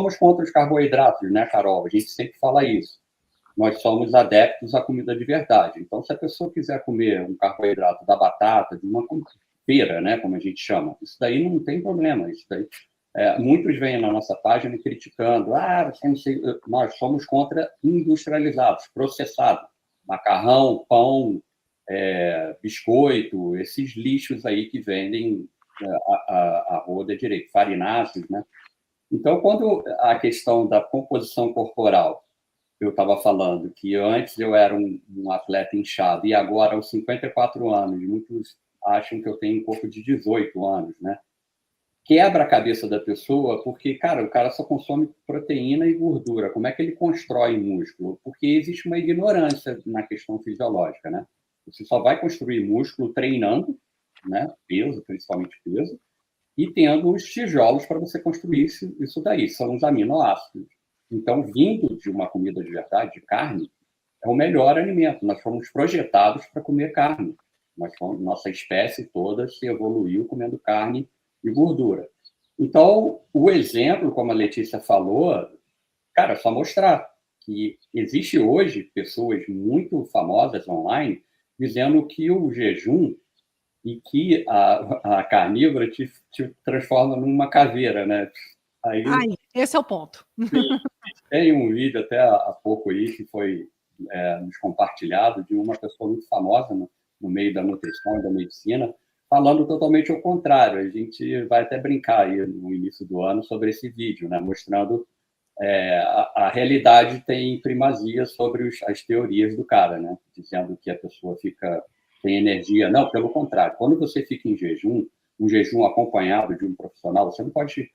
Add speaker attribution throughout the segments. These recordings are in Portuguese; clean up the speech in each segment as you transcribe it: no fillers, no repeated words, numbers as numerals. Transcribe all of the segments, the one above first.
Speaker 1: somos contra os carboidratos, né, Carol? A gente sempre fala isso. Nós somos adeptos à comida de verdade. Então, se a pessoa quiser comer um carboidrato da batata, de uma feira, né, como a gente chama, isso daí não tem problema. Isso daí, muitos vêm na nossa página criticando, você não sei, nós somos contra industrializados, processados, macarrão, pão, biscoito, esses lixos aí que vendem a roda direito, farináceos, né? Então, quando a questão da composição corporal, eu estava falando que antes eu era um atleta inchado e agora, aos 54 anos, muitos acham que eu tenho um corpo de 18 anos, né? Quebra a cabeça da pessoa porque, cara, o cara só consome proteína e gordura. Como é que ele constrói músculo? Porque existe uma ignorância na questão fisiológica, né? Você só vai construir músculo treinando, né? Peso, principalmente peso, e tendo os tijolos para você construir isso daí, são os aminoácidos. Então, vindo de uma comida de verdade, de carne, é o melhor alimento. Nós fomos projetados para comer carne. Nossa espécie toda se evoluiu comendo carne e gordura. Então, o exemplo, como a Letícia falou, cara, é só mostrar que existe hoje pessoas muito famosas online dizendo que o jejum e que a carnívora te transforma numa caveira, né?
Speaker 2: Aí, esse é o ponto.
Speaker 1: Tem um vídeo até há pouco aí que foi nos compartilhado de uma pessoa muito famosa no meio da nutrição e da medicina, falando totalmente ao contrário. A gente vai até brincar aí no início do ano sobre esse vídeo, né? Mostrando a realidade tem primazia sobre as teorias do cara, né? Dizendo que a pessoa tem energia. Não, pelo contrário. Quando você fica em jejum, um jejum acompanhado de um profissional, você não pode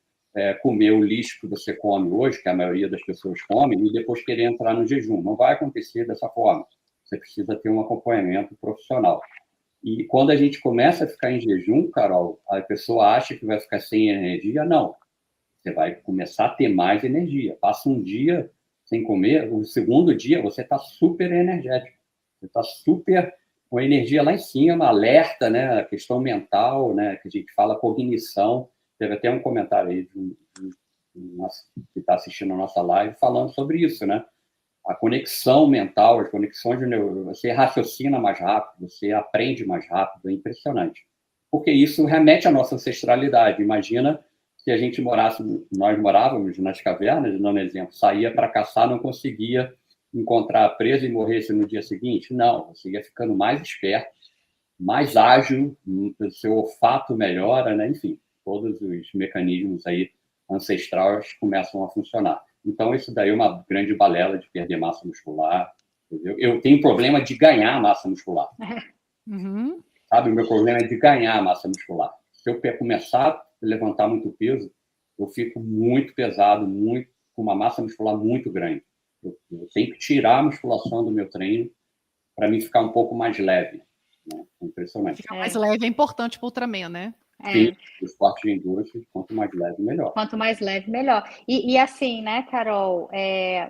Speaker 1: comer o lixo que você come hoje, que a maioria das pessoas come, e depois querer entrar no jejum. Não vai acontecer dessa forma. Você precisa ter um acompanhamento profissional. E quando a gente começa a ficar em jejum, Carol, a pessoa acha que vai ficar sem energia. Não. Você vai começar a ter mais energia. Passa um dia sem comer, o segundo dia você está super energético. Você está super com a energia lá em cima, alerta, né? A questão mental, né? Que a gente fala cognição. Teve até um comentário aí que está assistindo a nossa live falando sobre isso, né? A conexão mental, as conexões de neurônio, você raciocina mais rápido, você aprende mais rápido, é impressionante. Porque isso remete à nossa ancestralidade. Imagina se a gente nós morávamos nas cavernas, dando exemplo, saía para caçar, não conseguia encontrar a presa e morresse no dia seguinte. Não, você ia ficando mais esperto, mais ágil, o seu olfato melhora, né? Enfim, todos os mecanismos aí ancestrais começam a funcionar. Então, isso daí é uma grande balela de perder massa muscular. Entendeu? Eu tenho problema de ganhar massa muscular.
Speaker 2: Uhum.
Speaker 1: Sabe, o meu problema é de ganhar massa muscular. Se eu começar a levantar muito peso, eu fico muito pesado, com uma massa muscular muito grande. Eu tenho que tirar a musculação do meu treino para mim ficar um pouco mais leve. Né? Impressionante.
Speaker 2: Ficar mais leve é importante para o Ultraman, né?
Speaker 1: Sim, o esporte de endurance, quanto mais leve, melhor.
Speaker 3: Quanto mais leve, melhor. E assim, né, Carol,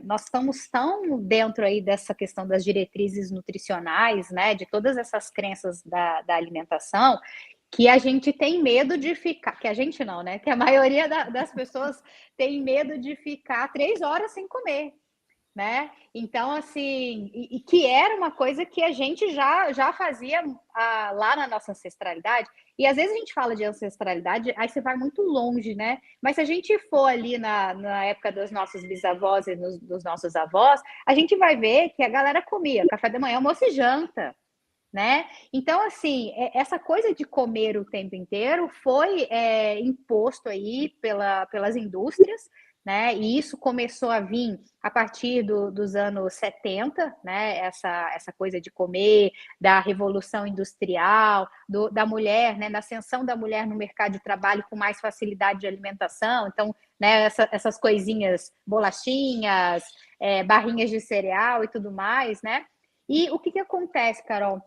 Speaker 3: nós estamos tão dentro aí dessa questão das diretrizes nutricionais, né, de todas essas crenças da alimentação, que a gente tem medo de ficar, que a gente não, né, que a maioria das pessoas tem medo de ficar 3 horas sem comer, né? Então, assim, e que era uma coisa que a gente já fazia lá na nossa ancestralidade. E às vezes a gente fala de ancestralidade, aí você vai muito longe, né? Mas se a gente for ali na época dos nossos bisavós e dos nossos avós, a gente vai ver que a galera comia café da manhã, almoço e janta, né? Então, assim, essa coisa de comer o tempo inteiro foi imposto aí pelas indústrias, né? E isso começou a vir a partir dos anos 70, né? Essa coisa de comer, da revolução industrial, da mulher, né? Da ascensão da mulher no mercado de trabalho com mais facilidade de alimentação. Então, né? Essas coisinhas, bolachinhas, barrinhas de cereal e tudo mais, né? E o que acontece, Carol?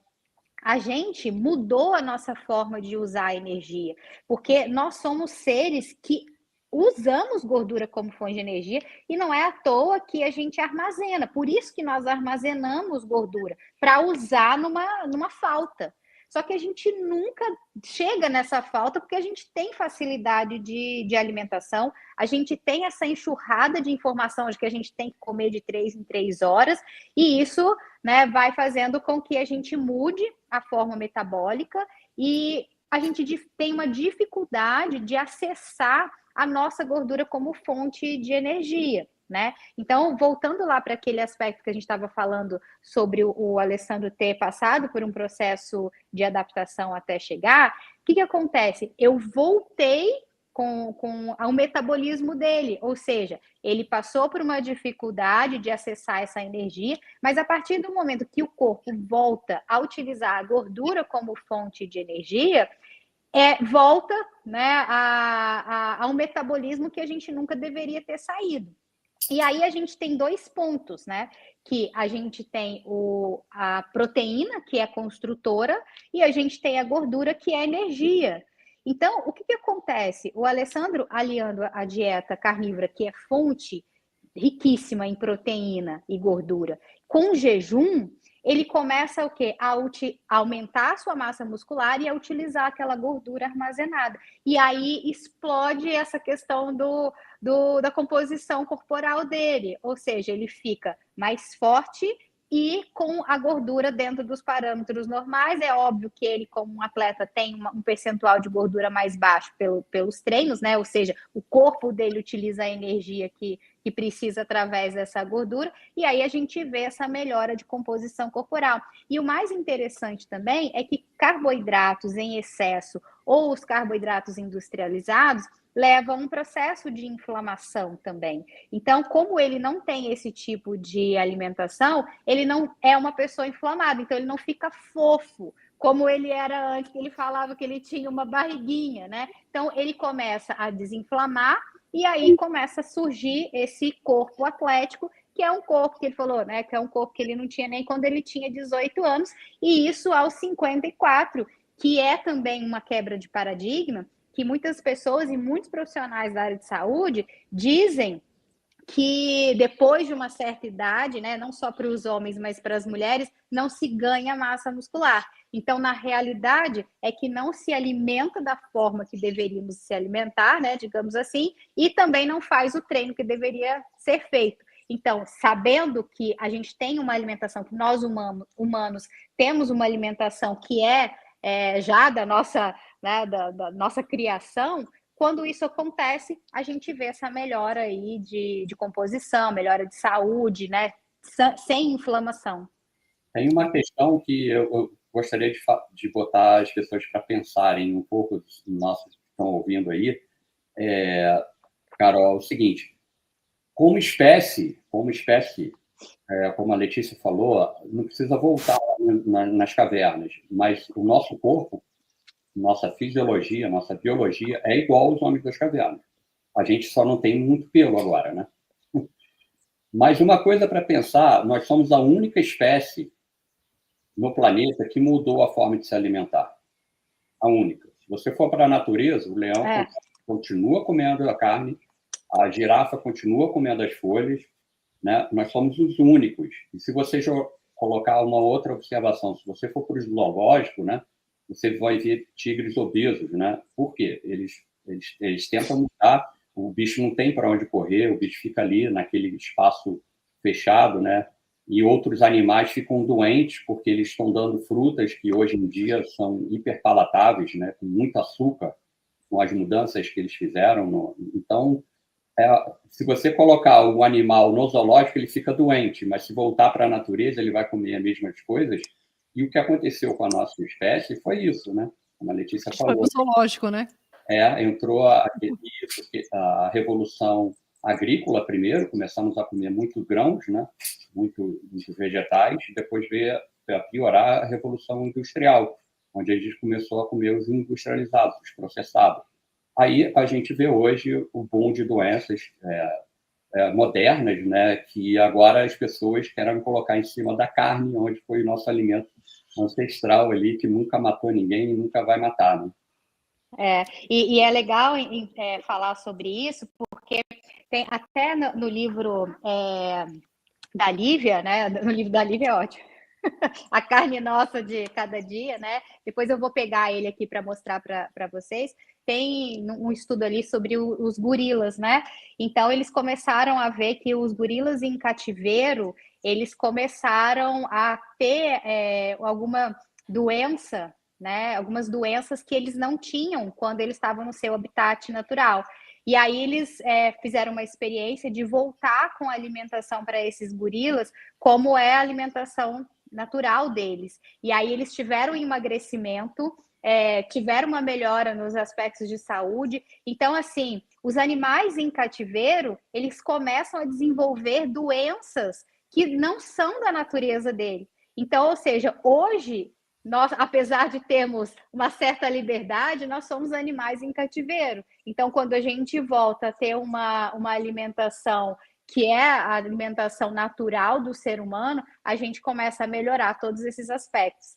Speaker 3: A gente mudou a nossa forma de usar a energia, porque nós somos seres que usamos gordura como fonte de energia e não é à toa que a gente armazena. Por isso que nós armazenamos gordura, para usar numa falta. Só que a gente nunca chega nessa falta porque a gente tem facilidade de alimentação, a gente tem essa enxurrada de informação de que a gente tem que comer de 3 em 3 horas, e isso, né, vai fazendo com que a gente mude a forma metabólica e a gente tem uma dificuldade de acessar a nossa gordura como fonte de energia, né? Então, voltando lá para aquele aspecto que a gente estava falando sobre o Alessandro ter passado por um processo de adaptação até chegar, o que acontece? Eu voltei com o metabolismo dele, ou seja, ele passou por uma dificuldade de acessar essa energia, mas a partir do momento que o corpo volta a utilizar a gordura como fonte de energia, volta, né, a um metabolismo que a gente nunca deveria ter saído. E aí a gente tem 2 pontos, né? Que a gente tem a proteína, que é construtora, e a gente tem a gordura, que é energia. Então, o que acontece? O Alessandro, aliando a dieta carnívora, que é fonte riquíssima em proteína e gordura, com jejum, ele começa o quê? A aumentar a sua massa muscular e a utilizar aquela gordura armazenada. E aí explode essa questão da composição corporal dele, ou seja, ele fica mais forte e com a gordura dentro dos parâmetros normais. É óbvio que ele, como um atleta, tem um percentual de gordura mais baixo pelos treinos, né? Ou seja, o corpo dele utiliza a energia que precisa através dessa gordura, e aí a gente vê essa melhora de composição corporal. E o mais interessante também é que carboidratos em excesso ou os carboidratos industrializados levam a um processo de inflamação também. Então, como ele não tem esse tipo de alimentação, ele não é uma pessoa inflamada, então ele não fica fofo, como ele era antes, que ele falava que ele tinha uma barriguinha, né? Então, ele começa a desinflamar e aí começa a surgir esse corpo atlético, que é um corpo que ele falou, né? Que é um corpo que ele não tinha nem quando ele tinha 18 anos, e isso aos 54, que é também uma quebra de paradigma, que muitas pessoas e muitos profissionais da área de saúde dizem que depois de uma certa idade, né, não só para os homens, mas para as mulheres, não se ganha massa muscular. Então, na realidade, é que não se alimenta da forma que deveríamos se alimentar, né, digamos assim, e também não faz o treino que deveria ser feito. Então, sabendo que a gente tem uma alimentação, que nós humanos temos uma alimentação que já da nossa, né, da nossa criação, quando isso acontece, a gente vê essa melhora aí de composição, melhora de saúde, né? Sem inflamação.
Speaker 1: Tem uma questão que eu gostaria de botar as pessoas para pensarem um pouco, os nossos que estão ouvindo aí, Carol, é o seguinte: como espécie, como a Letícia falou, não precisa voltar nas cavernas, mas o nosso corpo, nossa fisiologia, nossa biologia é igual aos homens das cavernas. A gente só não tem muito pelo agora, né? Mas uma coisa para pensar, nós somos a única espécie no planeta que mudou a forma de se alimentar. A única. Se você for para a natureza, o leão continua comendo a carne, a girafa continua comendo as folhas, né? Nós somos os únicos. E se você colocar uma outra observação, se você for para o zoológico, né, você vai ver tigres obesos, né? Por quê? Eles tentam mudar, o bicho não tem para onde correr, o bicho fica ali naquele espaço fechado, né? E outros animais ficam doentes porque eles estão dando frutas que hoje em dia são hiperpalatáveis, né? Com muito açúcar, com as mudanças que eles fizeram. Então, se você colocar o animal no zoológico, ele fica doente, mas se voltar para a natureza, ele vai comer as mesmas coisas. E o que aconteceu com a nossa espécie foi isso, né? Como a Letícia falou.
Speaker 2: Foi pro zoológico, né?
Speaker 1: Entrou a revolução agrícola primeiro, começamos a comer muito grãos, né? Muitos vegetais, depois veio a piorar a revolução industrial, onde a gente começou a comer os industrializados, os processados. Aí a gente vê hoje o boom de doenças modernas, né? Que agora as pessoas querem colocar em cima da carne, onde foi o nosso alimento ancestral ali, que nunca matou ninguém e nunca vai matar, né?
Speaker 3: E é legal falar sobre isso, porque tem até no livro da Lívia, né? No livro da Lívia é ótimo. a carne nossa de cada dia, né? Depois eu vou pegar ele aqui para mostrar para vocês. Tem um estudo ali sobre os gorilas, né? Então, eles começaram a ver que os gorilas em cativeiro, eles começaram a ter alguma doença, né? Algumas doenças que eles não tinham quando eles estavam no seu habitat natural. E aí eles fizeram uma experiência de voltar com a alimentação para esses gorilas, como é a alimentação natural deles. E aí eles tiveram um emagrecimento, tiveram uma melhora nos aspectos de saúde. Então, assim, os animais em cativeiro, eles começam a desenvolver doenças que não são da natureza dele. Então, ou seja, hoje, nós, apesar de termos uma certa liberdade, nós somos animais em cativeiro. Então, quando a gente volta a ter uma alimentação que é a alimentação natural do ser humano, a gente começa a melhorar todos esses aspectos.